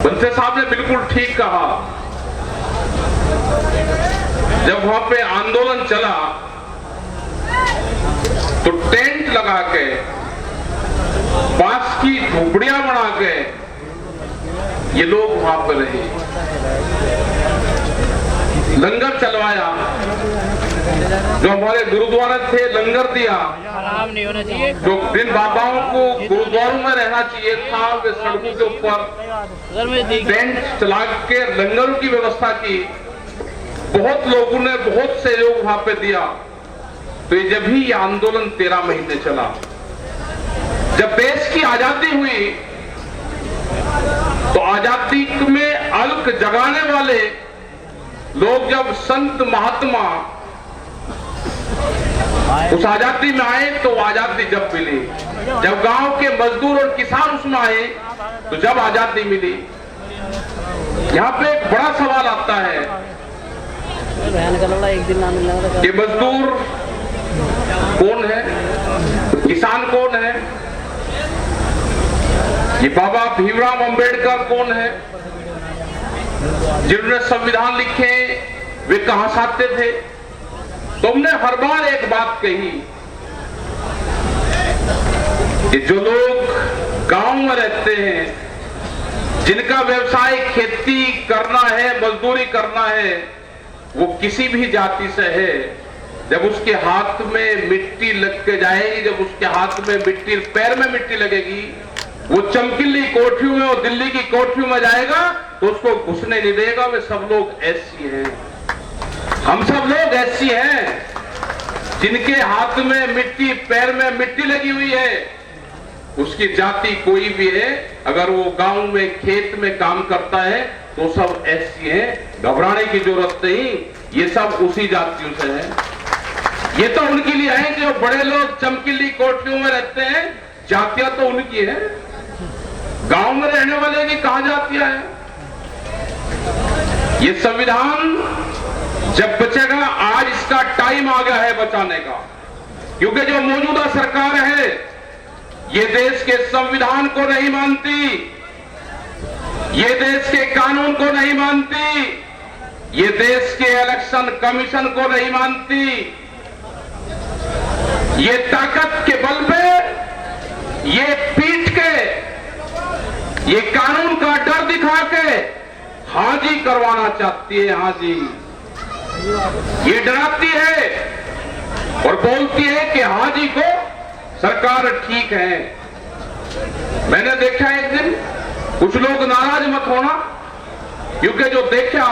बंसे साहब ने बिल्कुल ठीक कहा। जब वहां पे आंदोलन चला तो टेंट लगा के, बांस की झोपड़ियां बना के ये लोग वहां पर रहे, लंगर चलवाया। जो हमारे गुरुद्वारा थे लंगर दिया। खराब नहीं होना चाहिए। जो जिन बाबाओं को गुरुद्वारों में रहना चाहिए था वे सड़कों के ऊपर टेंट चला के लंगरों की व्यवस्था की। बहुत लोगों ने बहुत सहयोग वहां पे दिया। तो ये जब ही ये आंदोलन 13 महीने चला, जब देश की आजादी हुई तो आजादी में अलख जगाने वाले लोग जब संत महात्मा उस आजादी में आए तो आजादी जब मिली, जब गांव के मजदूर और किसान उसमें आए तो जब आजादी मिली। यहाँ पे एक बड़ा सवाल आता है कि मजदूर कौन है, किसान कौन है, ये बाबा भीमराव अंबेडकर कौन है, जिन्होंने संविधान लिखे वे कहां से आते थे। तुमने हर बार एक बात कही कि जो लोग गांव में रहते हैं, जिनका व्यवसाय खेती करना है, मजदूरी करना है, वो किसी भी जाति से है, जब उसके हाथ में मिट्टी लग के जाएगी, जब उसके हाथ में मिट्टी, पैर में मिट्टी लगेगी, वो चमकीली कोठरियों में और दिल्ली की कोठरियों में जाएगा तो उसको घुसने नहीं देगा। वे सब लोग ऐसी हैं, हम सब लोग ऐसी हैं जिनके हाथ में मिट्टी, पैर में मिट्टी लगी हुई है। उसकी जाति कोई भी है, अगर वो गांव में खेत में काम करता है तो सब ऐसी हैं, घबराने की जरूरत नहीं। ये सब उसी जातियों से हैं। ये तो उनके लिए है जो बड़े लोग चमकीली कोठरियों में रहते हैं, जातियां तो उनकी है। गांव में रहने वाले की कहां जातियां हैं। ये संविधान जब बचेगा, आज इसका टाइम आ गया है बचाने का, क्योंकि जो मौजूदा सरकार है ये देश के संविधान को नहीं मानती, ये देश के कानून को नहीं मानती, ये देश के इलेक्शन कमीशन को नहीं मानती। ये ताकत के बल पे, ये पीट के, ये कानून का डर दिखा के हाजी करवाना चाहती है। हाजी ये डराती है और बोलती है कि हाजी को सरकार ठीक है। मैंने देखा एक दिन, कुछ लोग नाराज मत होना, क्योंकि जो देखा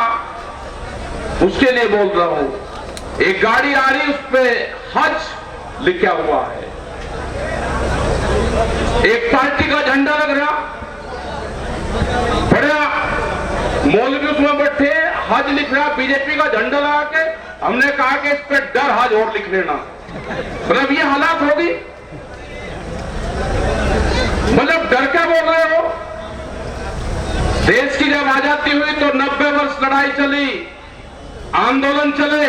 उसके लिए बोल रहा हूं। एक गाड़ी आ रही, उस पे हज लिखा हुआ है, एक पार्टी का झंडा लग रहा, बड़ा मौलवी उसमें बैठे, हज लिख रहा, बीजेपी का झंडा लगा के। हमने कहा कि इस पे डर हज और लिख लेना। मतलब ये हालात होगी, मतलब डर क्या बोल रहे हो। देश की जब आजादी हुई तो 90 वर्ष लड़ाई चली, आंदोलन चले,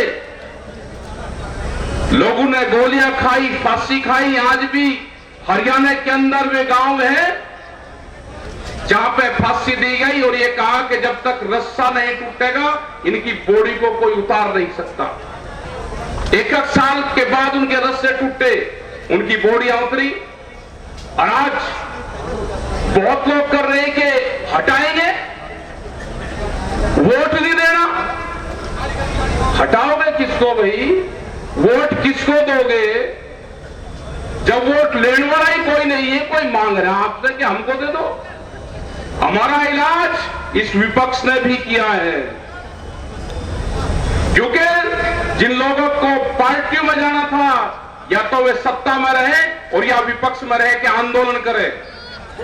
लोगों ने गोलियां खाई, फांसी खाई। आज भी हरियाणा के अंदर वे गांव है जहां पे फांसी दी गई और ये कहा कि जब तक रस्सा नहीं टूटेगा इनकी बॉडी को कोई उतार नहीं सकता। एक साल के बाद उनके रस्से टूटे, उनकी बॉडियां उतरी। और आज बहुत लोग कर रहे हैं कि हटाएंगे, वोट नहीं देना। हटाओगे किसको भाई, वोट किसको दोगे जब वोट लेने वाला ही कोई नहीं है। कोई मांग रहा है आपसे कि हमको दे दो। हमारा इलाज इस विपक्ष ने भी किया है, क्योंकि जिन लोगों को पार्टियों में जाना था, या तो वे सत्ता में रहे और या विपक्ष में रहे कि आंदोलन करे,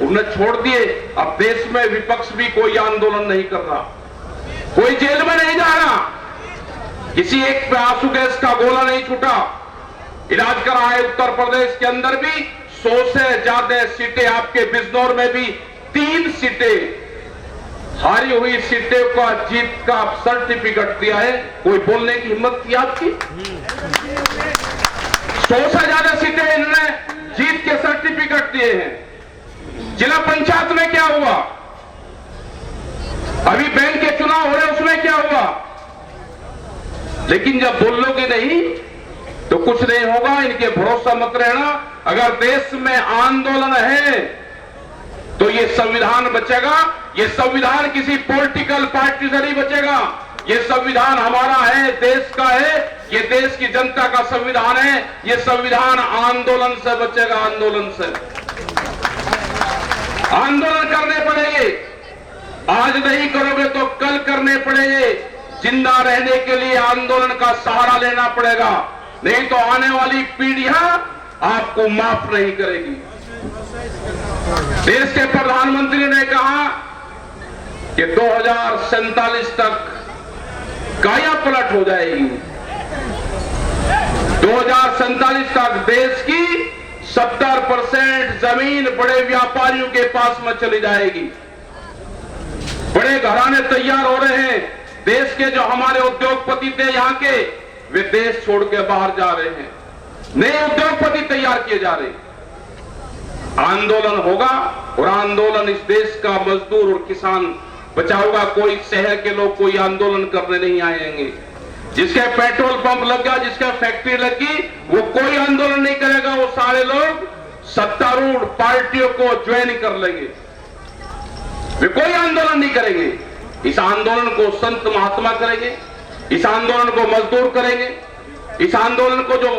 उन्हें छोड़ दिए। अब देश में विपक्ष भी कोई आंदोलन नहीं कर रहा, कोई जेल में नहीं जा रहा, किसी एक पे आंसू गैस का गोला नहीं छूटा। इलाज करा है उत्तर प्रदेश के अंदर भी 100 से ज्यादा सीटें, आपके बिजनौर में भी 3 सीटें, हारी हुई सीटें का जीत का सर्टिफिकेट दिया है। कोई बोलने की हिम्मत थी आपकी? 100 से ज्यादा सीटें इन्होंने जीत के सर्टिफिकेट दिए हैं। जिला पंचायत में क्या हुआ, अभी बैंक के चुनाव हो रहे, उसमें क्या हुआ? लेकिन जब बोलोगे नहीं तो कुछ नहीं होगा। इनके भरोसा मत रहना। अगर देश में आंदोलन है तो ये संविधान बचेगा। ये संविधान किसी पॉलिटिकल पार्टी से नहीं बचेगा। ये संविधान हमारा है, देश का है, ये देश की जनता का संविधान है। ये संविधान आंदोलन से बचेगा, आंदोलन से। आंदोलन करने पड़ेंगे, आज नहीं करोगे तो कल करने पड़ेंगे। जिंदा रहने के लिए आंदोलन का सहारा लेना पड़ेगा, नहीं तो आने वाली पीढ़ियां आपको माफ नहीं करेगी। देश के प्रधानमंत्री ने कहा कि 2047 तक काया पलट हो जाएगी। 2047 तक देश की 70% जमीन बड़े व्यापारियों के पास में चली जाएगी। बड़े घराने तैयार हो रहे हैं। देश के जो हमारे उद्योगपति थे यहाँ के, वे देश छोड़ के बाहर जा रहे हैं। नए उद्योगपति तैयार किए जा रहे हैं। आंदोलन होगा और आंदोलन इस देश का मजदूर और किसान बचाओगा। कोई शहर के लोग कोई आंदोलन करने नहीं आएंगे। जिसके पेट्रोल पंप लग गया, जिसका फैक्ट्री लगी, वो कोई आंदोलन नहीं करेगा। वो सारे लोग सत्तारूढ़ पार्टियों को ज्वाइन कर लेंगे, वे कोई आंदोलन नहीं करेंगे। इस आंदोलन को संत महात्मा करेंगे, इस आंदोलन को मजदूर करेंगे, इस आंदोलन को जो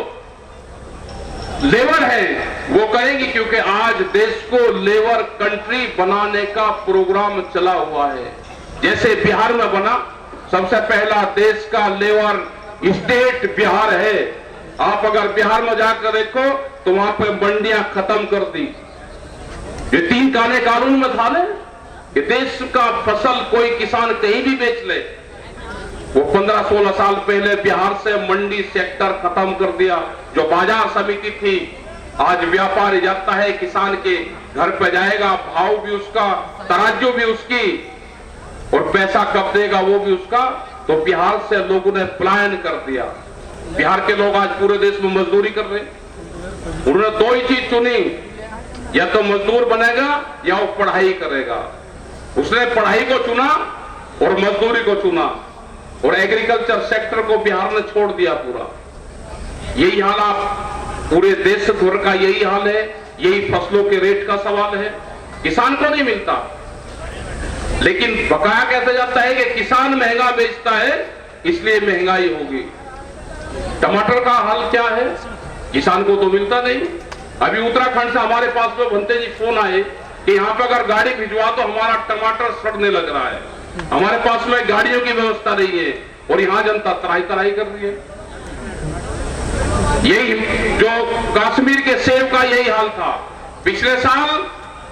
लेबर है वो करेंगे, क्योंकि आज देश को लेबर कंट्री बनाने का प्रोग्राम चला हुआ है। जैसे बिहार में बना, सबसे पहला देश का लेबर स्टेट बिहार है। आप अगर बिहार में जाकर देखो तो वहां पे मंडियां खत्म कर दी। ये 3 काने कानून में था ना कि देश का फसल कोई किसान कहीं भी बेच ले। वो 15-16 साल पहले बिहार से मंडी सेक्टर खत्म कर दिया। जो बाजार समिति थी, आज व्यापारी जाता है किसान के घर पे जाएगा, भाव भी उसका, तराजू भी उसकी, और पैसा कब देगा वो भी उसका। तो बिहार से लोगों ने पलायन कर दिया। बिहार के लोग आज पूरे देश में मजदूरी कर रहे हैं। उन्होंने 2 ही चीज चुनी, या तो मजदूर बनेगा या वो पढ़ाई करेगा। उसने पढ़ाई को चुना और मजदूरी को चुना, और एग्रीकल्चर सेक्टर को बिहार ने छोड़ दिया पूरा। यही हाल आप पूरे देश भर का यही हाल है। यही फसलों के रेट का सवाल है। किसान को नहीं मिलता, लेकिन बकाया कहता जाता है कि किसान महंगा बेचता है इसलिए महंगाई होगी। टमाटर का हाल क्या है? किसान को तो मिलता नहीं। अभी उत्तराखंड से हमारे पास में भंते जी फोन आए कि यहाँ पे अगर गाड़ी भिजवा तो हमारा टमाटर सड़ने लग रहा है। हमारे पास में गाड़ियों की व्यवस्था नहीं है और यहाँ जनता तराई तराई कर रही है। यही जो कश्मीर के सेब का यही हाल था। पिछले साल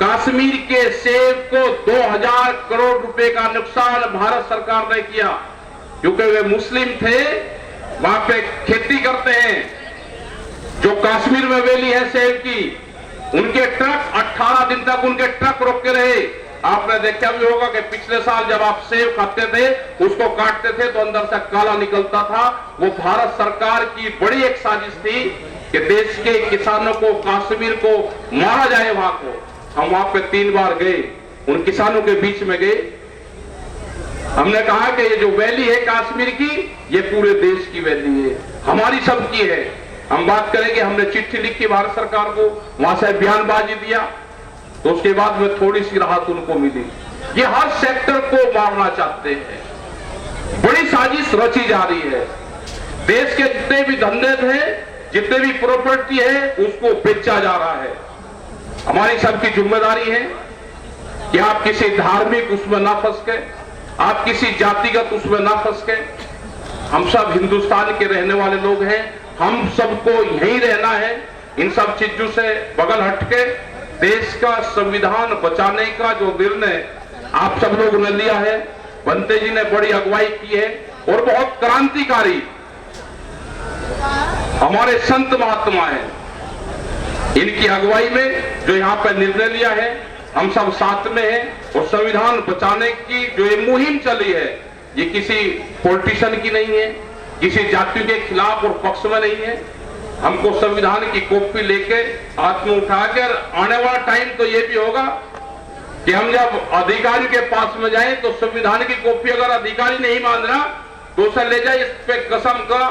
कश्मीर के सेब को 2000 करोड़ रुपए का नुकसान भारत सरकार ने किया, क्योंकि वे मुस्लिम थे, वहां पे खेती करते हैं। जो कश्मीर में वैली है सेब की, उनके ट्रक 18 दिन तक उनके ट्रक रोके रहे। आपने देखा भी होगा कि पिछले साल जब आप सेब खाते थे, उसको काटते थे तो अंदर से काला निकलता था। वो भारत सरकार की बड़ी एक साजिश थी कि देश के किसानों को, कश्मीर को मारा जाए। वहां को हम वहां पे 3 बार गए, उन किसानों के बीच में गए। हमने कहा कि ये जो वैली है कश्मीर की, ये पूरे देश की वैली है, हमारी सबकी है। हम बात करेंगे, हमने चिट्ठी लिखी भारत सरकार को, वहां से बयानबाजी दिया, तो उसके बाद में थोड़ी सी राहत उनको मिली। ये हर सेक्टर को मारना चाहते हैं, बड़ी साजिश रची जा रही है। देश के जितने भी धंधे थे, जितने भी प्रॉपर्टी है, उसको बेचा जा रहा है। हमारी सबकी जिम्मेदारी है कि आप किसी धार्मिक उसमें ना फंस के, आप किसी जातिगत उसमें ना फंस के। हम सब हिंदुस्तान के रहने वाले लोग हैं, हम सबको यहीं रहना है। इन सब चीजों से बगल हटके देश का संविधान बचाने का जो निर्णय आप सब लोगों ने लिया है, भंते जी ने बड़ी अगुवाई की है और बहुत क्रांतिकारी हमारे संत महात्मा हैं, इनकी अगुवाई में जो यहाँ पे निर्णय लिया है, हम सब साथ में हैं। और संविधान बचाने की जो ये मुहिम चली है, ये किसी पॉलिटिशियन की नहीं है, किसी जाति के खिलाफ और पक्ष में नहीं है। हमको संविधान की कॉपी लेके हाथ में उठाकर आने वाला टाइम तो ये भी होगा कि हम जब अधिकारी के पास में जाएं तो संविधान की कॉपी अगर अधिकारी नहीं मान रहा तो उसे ले जाए इस पे कसम का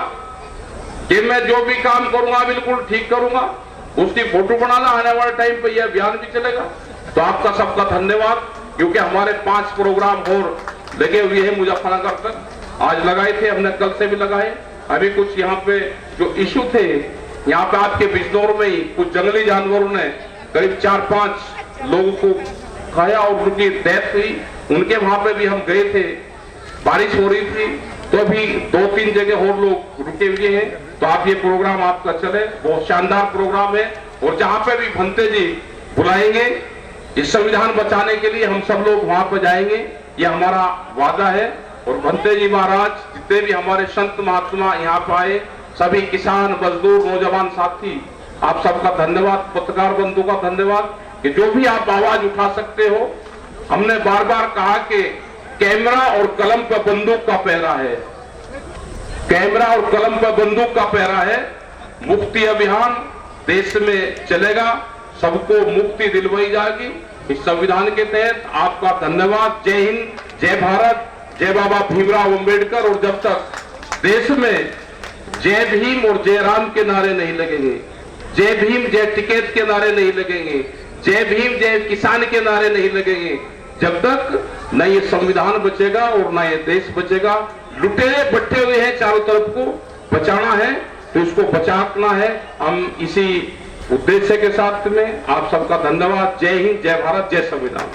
कि मैं जो भी काम करूंगा बिल्कुल ठीक करूंगा, उसकी फोटो बनाना, आने वाले टाइम पे यह अभियान भी चलेगा। तो आपका सबका धन्यवाद, क्योंकि हमारे 5 प्रोग्राम और लगे हुए हैं मुजफ्फरनगर तक। आज लगाए थे हमने, कल से भी लगाए। अभी कुछ यहाँ पे जो इशू थे, यहाँ पे आपके बिजनौर में ही कुछ जंगली जानवरों ने करीब 4-5 लोगों को खाया और उनकी डेथ हुई, उनके वहां पे भी हम गए थे। बारिश हो रही थी तो अभी 2-3 जगह और लोग रुके हुए हैं। तो आप ये प्रोग्राम आपका चले, बहुत शानदार प्रोग्राम है। और जहां पे भी भंते जी बुलाएंगे इस संविधान बचाने के लिए, हम सब लोग वहां पर जाएंगे, ये हमारा वादा है। और भंते जी महाराज, जितने भी हमारे संत महात्मा यहाँ पे आए, सभी किसान, मजदूर, नौजवान साथी, आप सबका धन्यवाद। पत्रकार बंधु का धन्यवाद कि जो भी आप आवाज उठा सकते हो। हमने बार बार कहा कि कैमरा और कलम पर बंदूक का पहरा है, कैमरा और कलम पर बंदूक का पहरा है। मुक्ति अभियान देश में चलेगा, सबको मुक्ति दिलवाई जाएगी इस संविधान के तहत। आपका धन्यवाद। जय हिंद, जय भारत, जय बाबा भीमराव अंबेडकर। और जब तक देश में जय भीम और जय राम के नारे नहीं लगेंगे, जय भीम जय टिकैत के नारे नहीं लगेंगे, जय भीम जय किसान के नारे नहीं लगेंगे, जब तक न ये संविधान बचेगा और न ये देश बचेगा। लुटेरे बट्टे हुए हैं, चारों तरफ को बचाना है तो इसको बचाना है। हम इसी उद्देश्य के साथ में आप सबका धन्यवाद। जय हिंद, जय भारत, जय संविधान।